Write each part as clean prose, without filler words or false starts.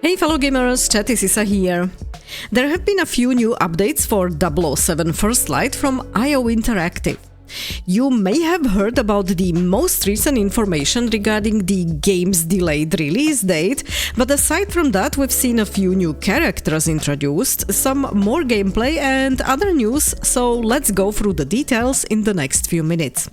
Hey fellow gamers, Chatty Sisa here. There have been a few new updates for 007 First Light from IO Interactive. You may have heard about the most recent information regarding the game's delayed release date, but aside from that we've seen a few new characters introduced, some more gameplay and other news, so let's go through the details in the next few minutes.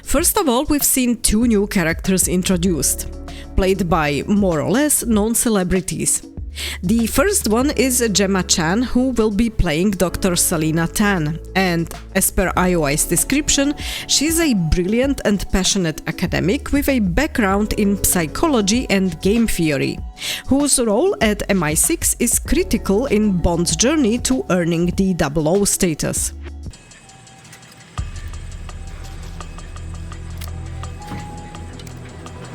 First of all, we've seen two new characters introduced, played by more or less known celebrities. The first one is Gemma Chan, who will be playing Dr. Selina Tan, and as per IOI's description, she's a brilliant and passionate academic with a background in psychology and game theory, whose role at MI6 is critical in Bond's journey to earning the 00 status.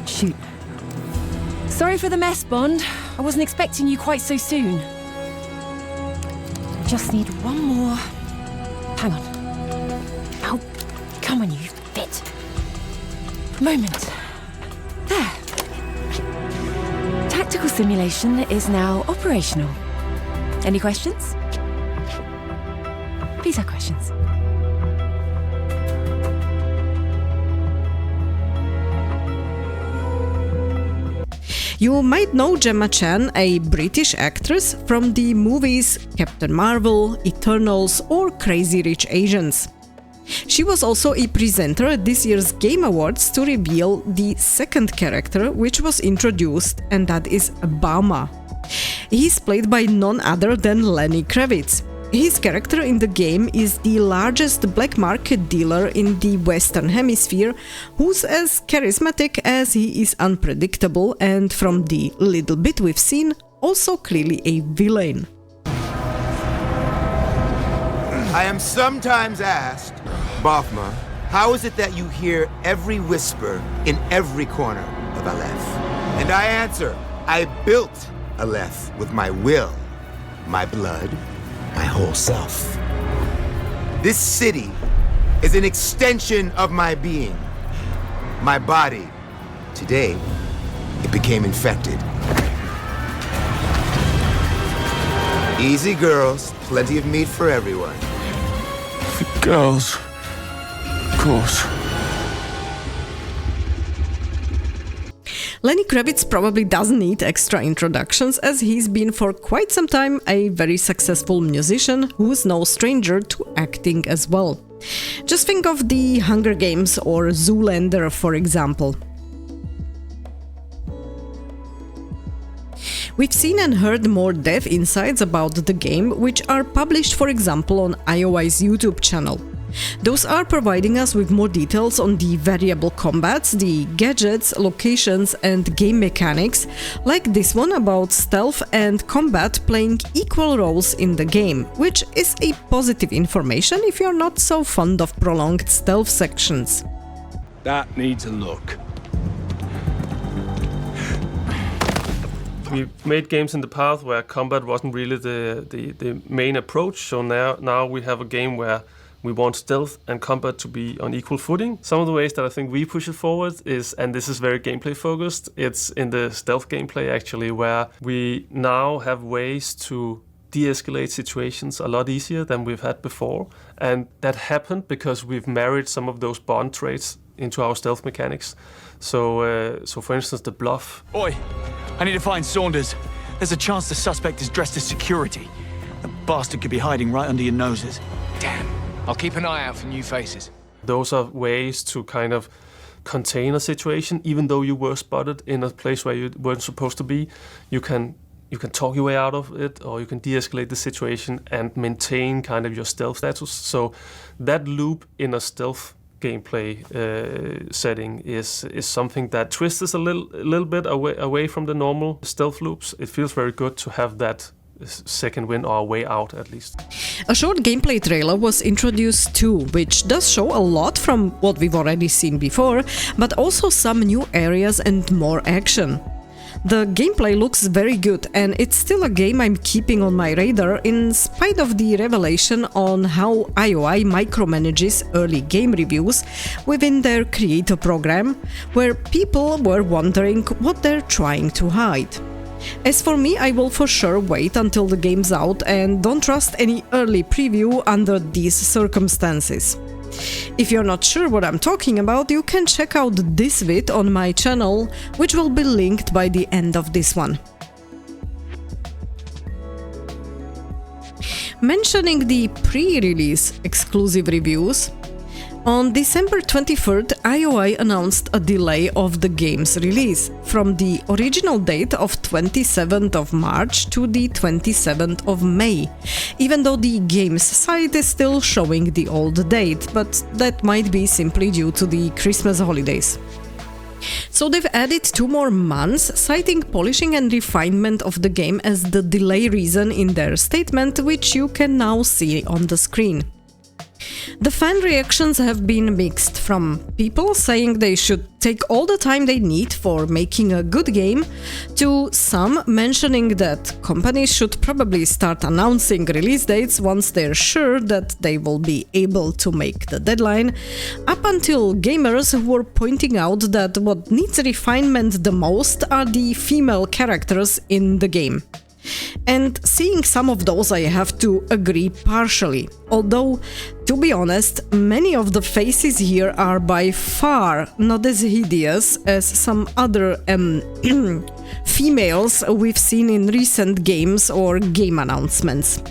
Shoot. Sorry for the mess, Bond. I wasn't expecting you quite so soon. Just need one more... Hang on. Oh, come on, you fit. Moment. There. Tactical simulation is now operational. Any questions? Please have questions. You might know Gemma Chan, a British actress, from the movies Captain Marvel, Eternals or Crazy Rich Asians. She was also a presenter at this year's Game Awards to reveal the second character which was introduced, and that is Obama. He's played by none other than Lenny Kravitz. His character in the game is the largest black market dealer in the Western Hemisphere, who's as charismatic as he is unpredictable, and from the little bit we've seen, also clearly a villain. I am sometimes asked, Bafma, how is it that you hear every whisper in every corner of Aleph? And I answer, I built Aleph with my will, my blood, my whole self. This city is an extension of my being, my body. Today, it became infected. Easy, girls. Plenty of meat for everyone. For girls, of course. Lenny Kravitz probably doesn't need extra introductions, as he's been for quite some time a very successful musician who's no stranger to acting as well. Just think of the Hunger Games or Zoolander, for example. We've seen and heard more dev insights about the game, which are published, for example, on IOI's YouTube channel. Those are providing us with more details on the variable combats, the gadgets, locations and game mechanics, like this one about stealth and combat playing equal roles in the game, which is a positive information if you're not so fond of prolonged stealth sections. That needs a look. We made games in the past where combat wasn't really the main approach, so now we have a game where we want stealth and combat to be on equal footing. Some of the ways that I think we push it forward is, and this is very gameplay focused, it's in the stealth gameplay actually, where we now have ways to de-escalate situations a lot easier than we've had before. And that happened because we've married some of those Bond traits into our stealth mechanics. So for instance, the bluff. Oi, I need to find Saunders. There's a chance the suspect is dressed as security. The bastard could be hiding right under your noses. Damn. I'll keep an eye out for new faces. Those are ways to kind of contain a situation, even though you were spotted in a place where you weren't supposed to be. You can talk your way out of it, or you can de-escalate the situation and maintain kind of your stealth status. So that loop in a stealth gameplay setting is something that twists us a little bit away from the normal stealth loops. It feels very good to have that second win or way out at least. A short gameplay trailer was introduced too, which does show a lot from what we've already seen before, but also some new areas and more action. The gameplay looks very good, and it's still a game I'm keeping on my radar in spite of the revelation on how IOI micromanages early game reviews within their creator program, where people were wondering what they're trying to hide. As for me, I will for sure wait until the game's out and don't trust any early preview under these circumstances. If you're not sure what I'm talking about, you can check out this vid on my channel, which will be linked by the end of this one. Mentioning the pre-release exclusive reviews, on December 23rd, IOI announced a delay of the game's release from the original date of 27th of March to the 27th of May, even though the game's site is still showing the old date, but that might be simply due to the Christmas holidays. So they've added 2 more months, citing polishing and refinement of the game as the delay reason in their statement, which you can now see on the screen. The fan reactions have been mixed, from people saying they should take all the time they need for making a good game, to some mentioning that companies should probably start announcing release dates once they're sure that they will be able to make the deadline, up until gamers who were pointing out that what needs refinement the most are the female characters in the game. And seeing some of those, I have to agree partially, although, to be honest, many of the faces here are by far not as hideous as some other females we've seen in recent games or game announcements.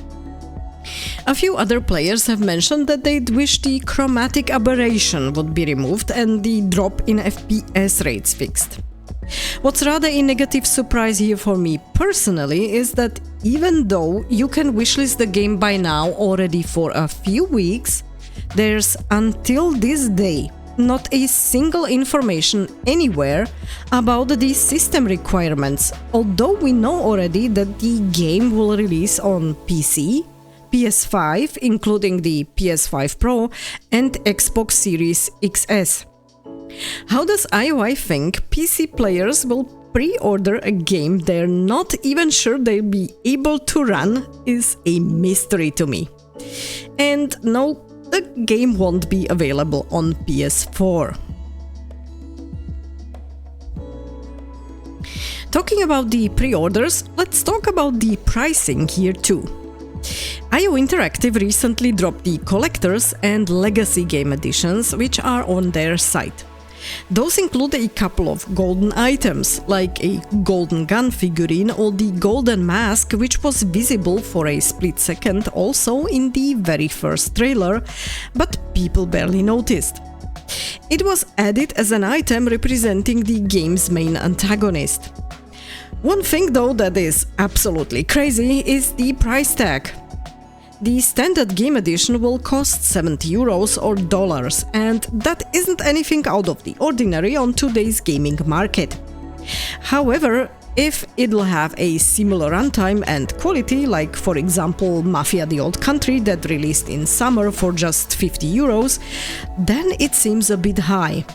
A few other players have mentioned that they'd wish the chromatic aberration would be removed and the drop in FPS rates fixed. What's rather a negative surprise here for me personally is that even though you can wishlist the game by now already for a few weeks, there's until this day not a single information anywhere about the system requirements, although we know already that the game will release on PC, PS5 including the PS5 Pro and Xbox Series XS. How does IOI think PC players will pre-order a game they're not even sure they'll be able to run is a mystery to me. And no, the game won't be available on PS4. Talking about the pre-orders, let's talk about the pricing here too. IO Interactive recently dropped the Collector's and Legacy Game Editions, which are on their site. Those include a couple of golden items, like a golden gun figurine or the golden mask, which was visible for a split second also in the very first trailer, but people barely noticed. It was added as an item representing the game's main antagonist. One thing though that is absolutely crazy is the price tag. The standard game edition will cost €70 or dollars, and that isn't anything out of the ordinary on today's gaming market. However, if it'll have a similar runtime and quality, like for example Mafia: The Old Country that released in summer for just €50, then it seems a bit high.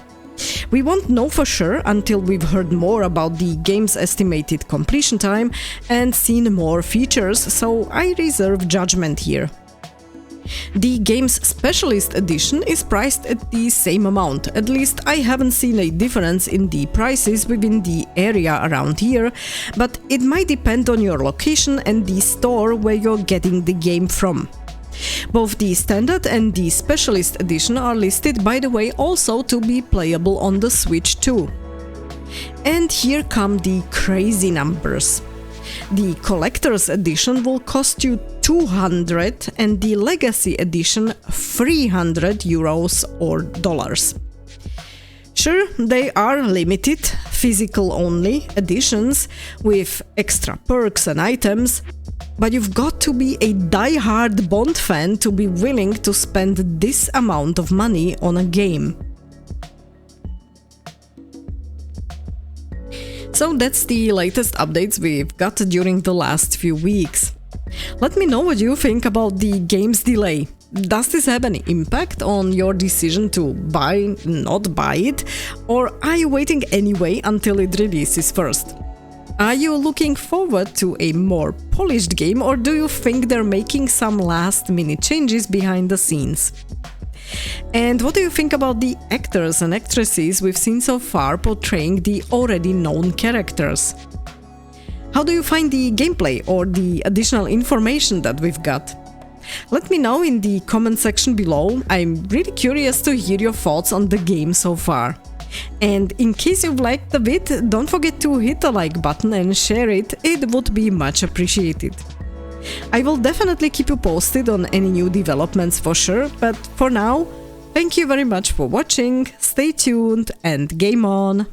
We won't know for sure until we've heard more about the game's estimated completion time and seen more features, so I reserve judgment here. The game's Specialist Edition is priced at the same amount, at least I haven't seen a difference in the prices within the area around here, but it might depend on your location and the store where you're getting the game from. Both the Standard and the Specialist Edition are listed, by the way, also to be playable on the Switch too. And here come the crazy numbers. The Collector's Edition will cost you €200 and the Legacy Edition €300 or dollars. Sure, they are limited, physical-only editions with extra perks and items, but you've got to be a die-hard Bond fan to be willing to spend this amount of money on a game. So that's the latest updates we've got during the last few weeks. Let me know what you think about the game's delay. Does this have any impact on your decision to buy, not buy it, or are you waiting anyway until it releases first? Are you looking forward to a more polished game, or do you think they're making some last-minute changes behind the scenes? And what do you think about the actors and actresses we've seen so far portraying the already known characters? How do you find the gameplay or the additional information that we've got? Let me know in the comment section below. I'm really curious to hear your thoughts on the game so far. And in case you've liked the vid, don't forget to hit the like button and share it, it would be much appreciated. I will definitely keep you posted on any new developments for sure, but for now, thank you very much for watching, stay tuned and game on!